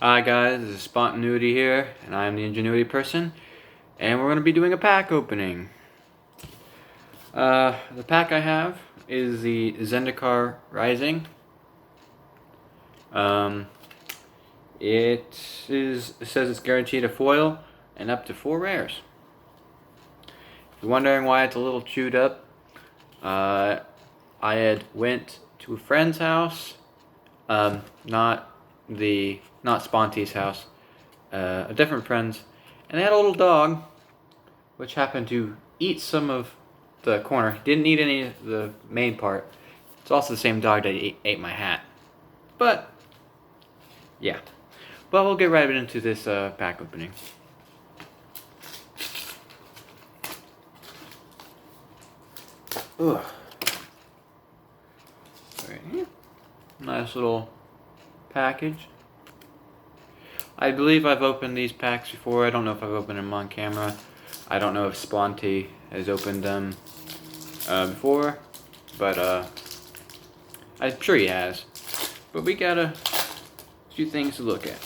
Hi guys, this is Spontaneity here, and I am the Ingenuity person, and we're going to be doing a pack opening. The pack I have is the Zendikar Rising. It says it's guaranteed a foil and up to 4 rares. If you're wondering why it's a little chewed up, I had went to a friend's house, not Sponty's house, a different friend's, and they had a little dog, which happened to eat some of the corner. Didn't eat any of the main part. It's also the same dog that ate my hat. But, yeah. Well, we'll get right into this pack opening. Ugh. Right here. Nice little package. I believe I've opened these packs before. I don't know if I've opened them on camera. I don't know if Sponty has opened them before, but I'm sure he has. But we got a few things to look at.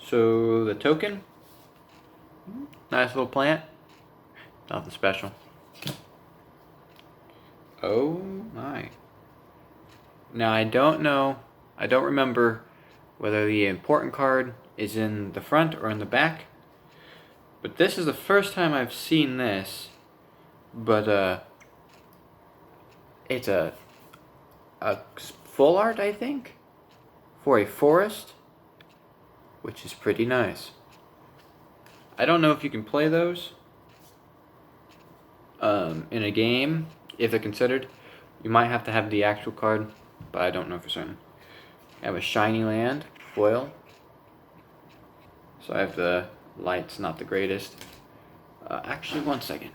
So the token, nice little plant, nothing special. Oh my. Now I don't remember whether the important card is in the front or in the back. But this is the first time I've seen this. But it's a full art, I think, for a forest, which is pretty nice. I don't know if you can play those in a game, if they're considered. You might have to have the actual card, but I don't know for certain. I have a shiny land foil. So I have the lights, not the greatest. Actually, one second.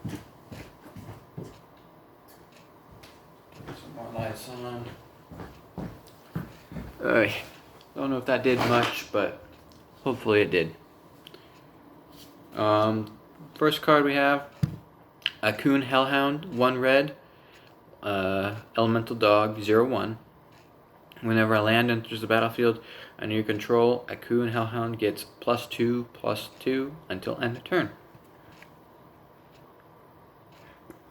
Put some more lights on. Don't know if that did much, but hopefully it did. First card we have Akun Hellhound, 1 red, elemental dog, 0/1. Whenever a land enters the battlefield under your control, Akun Hellhound gets +2/+2 until end of turn.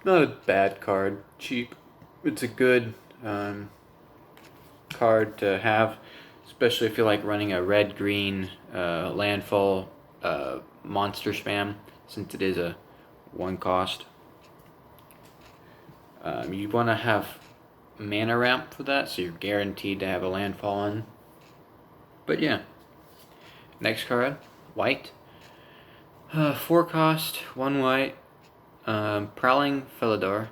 Not a bad card, cheap. It's a good card to have, especially if you like running a red-green landfall monster spam, since it is a 1 cost. You want to have mana ramp for that, so you're guaranteed to have a landfall on. But yeah. Next card, white. 4 cost, 1 white. Prowling Felidar.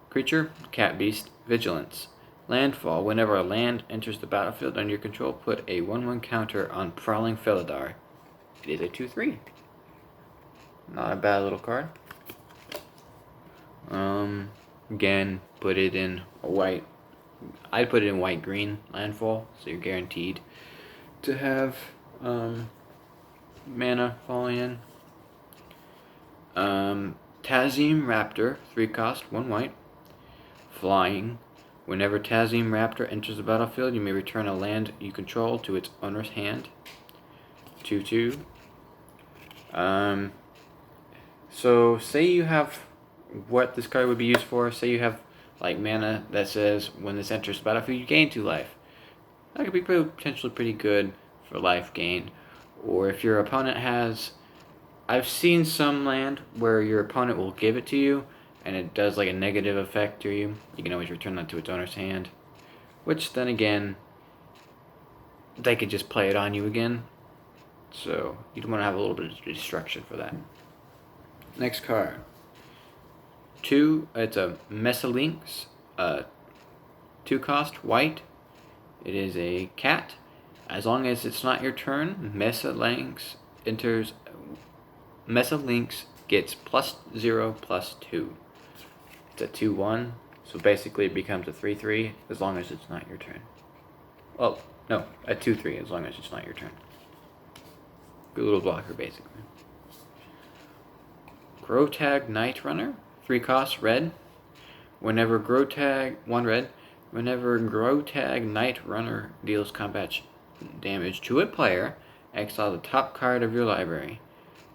Creature, cat beast, vigilance. Landfall. Whenever a land enters the battlefield under your control, put a 1/1 counter on Prowling Felidar. It is a 2/3. Not a bad little card. Again, put it in white. I'd put it in white-green landfall, so you're guaranteed to have mana falling in. Tazim Raptor, 3 cost, 1 white. Flying. Whenever Tazim Raptor enters the battlefield, you may return a land you control to its owner's hand. 2/2. So say you have what this card would be used for. Say you have like mana that says when this enters the battlefield you gain 2 life. That could be potentially pretty good for life gain. Or if your opponent has, I've seen some land where your opponent will give it to you and it does like a negative effect to you. You can always return that to its owner's hand. Which then again, they could just play it on you again. So you'd want to have a little bit of destruction for that. Next card. 2, it's a Mesalinx, 2 cost, white. It is a cat. As long as it's not your turn, Mesalinx gets +0/+2. It's a 2/1, so basically it becomes a 3/3 as long as it's not your turn. Oh, no, a 2/3 as long as it's not your turn. Good little blocker, basically. Grotag Night Runner, 3 costs, red. Whenever Grotag, 1 red, Whenever Grotag Knight Runner deals combat damage to a player, exile the top card of your library.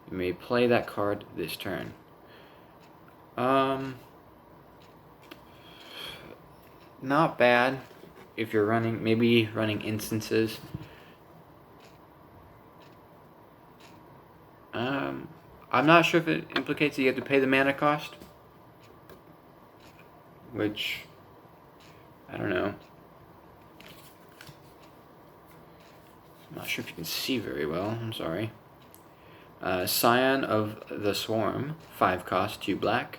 You may play that card this turn. Not bad if you're maybe running instances. I'm not sure if it implicates that you have to pay the mana cost, which I don't know. I'm not sure if you can see very well. I'm sorry. Scion of the Swarm, 5 cost, 2 black.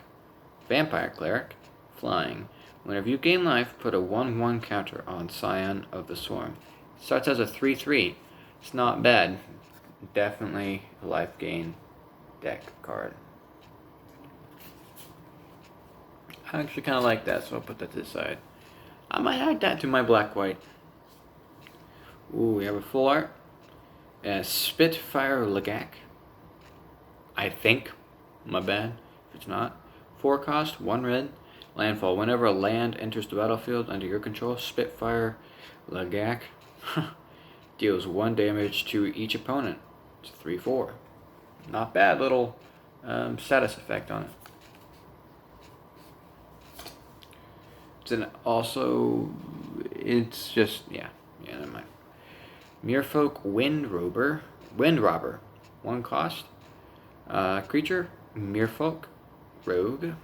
Vampire Cleric, flying. Whenever you gain life, put a 1/1 counter on Scion of the Swarm. It starts as a 3/3. It's not bad. Definitely a life gain deck card. I actually kind of like that, so I'll put that to the side. I might add that to my black-white. Ooh, we have a full art. Spitfire Lagak. I think. My bad. If it's not. 4 cost, 1 red. Landfall. Whenever a land enters the battlefield under your control, Spitfire Lagak deals 1 damage to each opponent. It's 3/4. Not bad little status effect on it. It's just, never mind. Merfolk Windrobber, 1 cost. Creature, Merfolk, Rogue,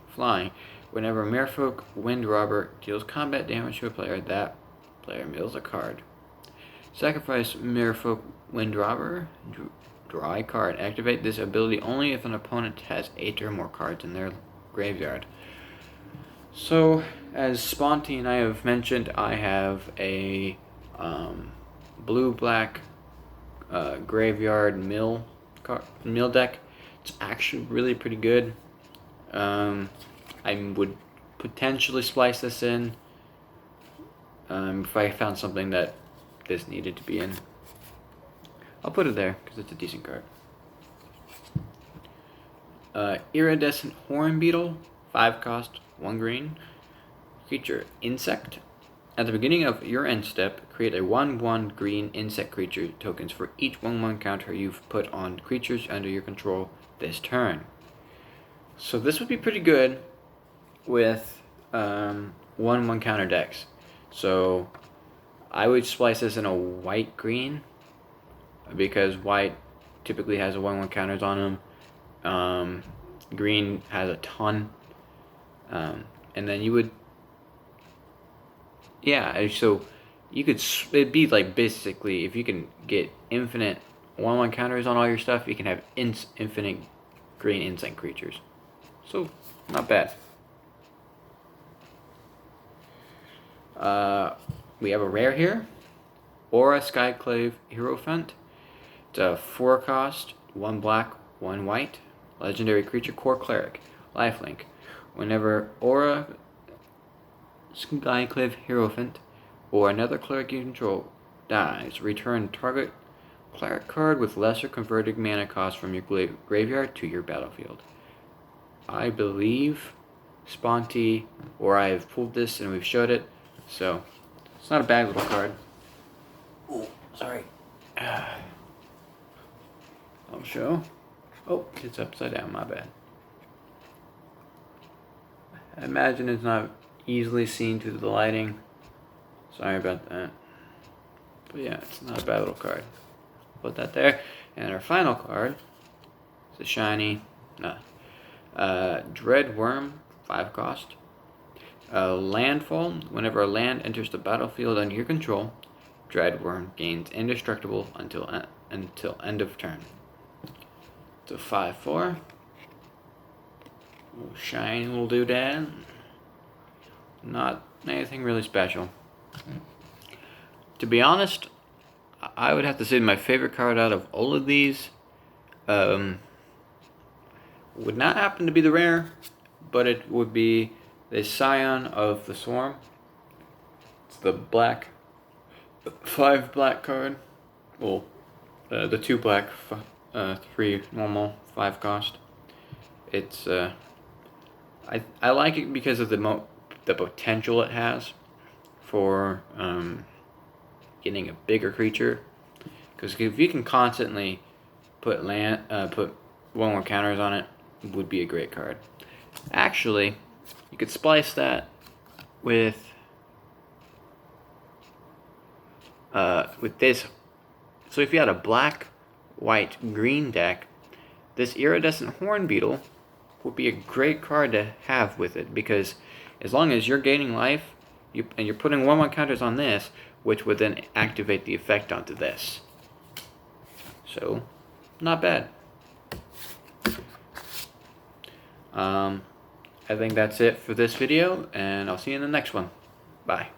flying. Whenever Merfolk Windrobber deals combat damage to a player, that player mills a card. Sacrifice Merfolk Windrobber, draw a card. Activate this ability only if an opponent has 8 or more cards in their graveyard. So, as Sponty and I have mentioned, I have a blue-black graveyard mill deck. It's actually really pretty good. I would potentially splice this in if I found something that this needed to be in. I'll put it there because it's a decent card. Iridescent Horn Beetle, 5 cost, 1 green. Creature, Insect. At the beginning of your end step, create a 1/1 green insect creature tokens for each 1/1 counter you've put on creatures under your control this turn. So this would be pretty good with 1/1 counter decks. So I would splice this in a white-green because white typically has a 1/1 counters on them. Green has a ton. And then you would, so you could, it'd be like basically if you can get infinite 1/1 counters on all your stuff, you can have infinite green insect creatures. So, not bad. We have a rare here, Aura Skyclave Hierophant. It's a 4 cost, 1 black, 1 white. Legendary creature, Core Cleric. Lifelink. Whenever Aura Skyclave Hierophant or another cleric you control dies, return target cleric card with lesser converted mana cost from your graveyard to your battlefield. I believe Sponty or I have pulled this and we've showed it, so it's not a bad little card. Oh, sorry. I'll show. Oh, it's upside down, my bad. I imagine it's not easily seen through the lighting. Sorry about that. But yeah, it's not a bad little card. Put that there. And our final card is a shiny, Dreadworm, 5 cost. Landfall. Whenever a land enters the battlefield under your control, Dreadworm gains indestructible until end of turn. It's a 5/4. Little shiny little doodad. Not anything really special. To be honest, I would have to say my favorite card out of all of these would not happen to be the rare, but it would be the Scion of the Swarm. It's the 5 black card. Well, the 2 black, 3 normal, 5 cost. It's I like it because of the potential it has. for getting a bigger creature. Because if you can constantly put 1/1 counters on it, would be a great card. Actually, you could splice that with this. So if you had a black, white, green deck, this iridescent horn beetle would be a great card to have with it, because as long as you're gaining life, and you're putting 1/1 counters on this, which would then activate the effect onto this. So, not bad. I think that's it for this video, and I'll see you in the next one. Bye.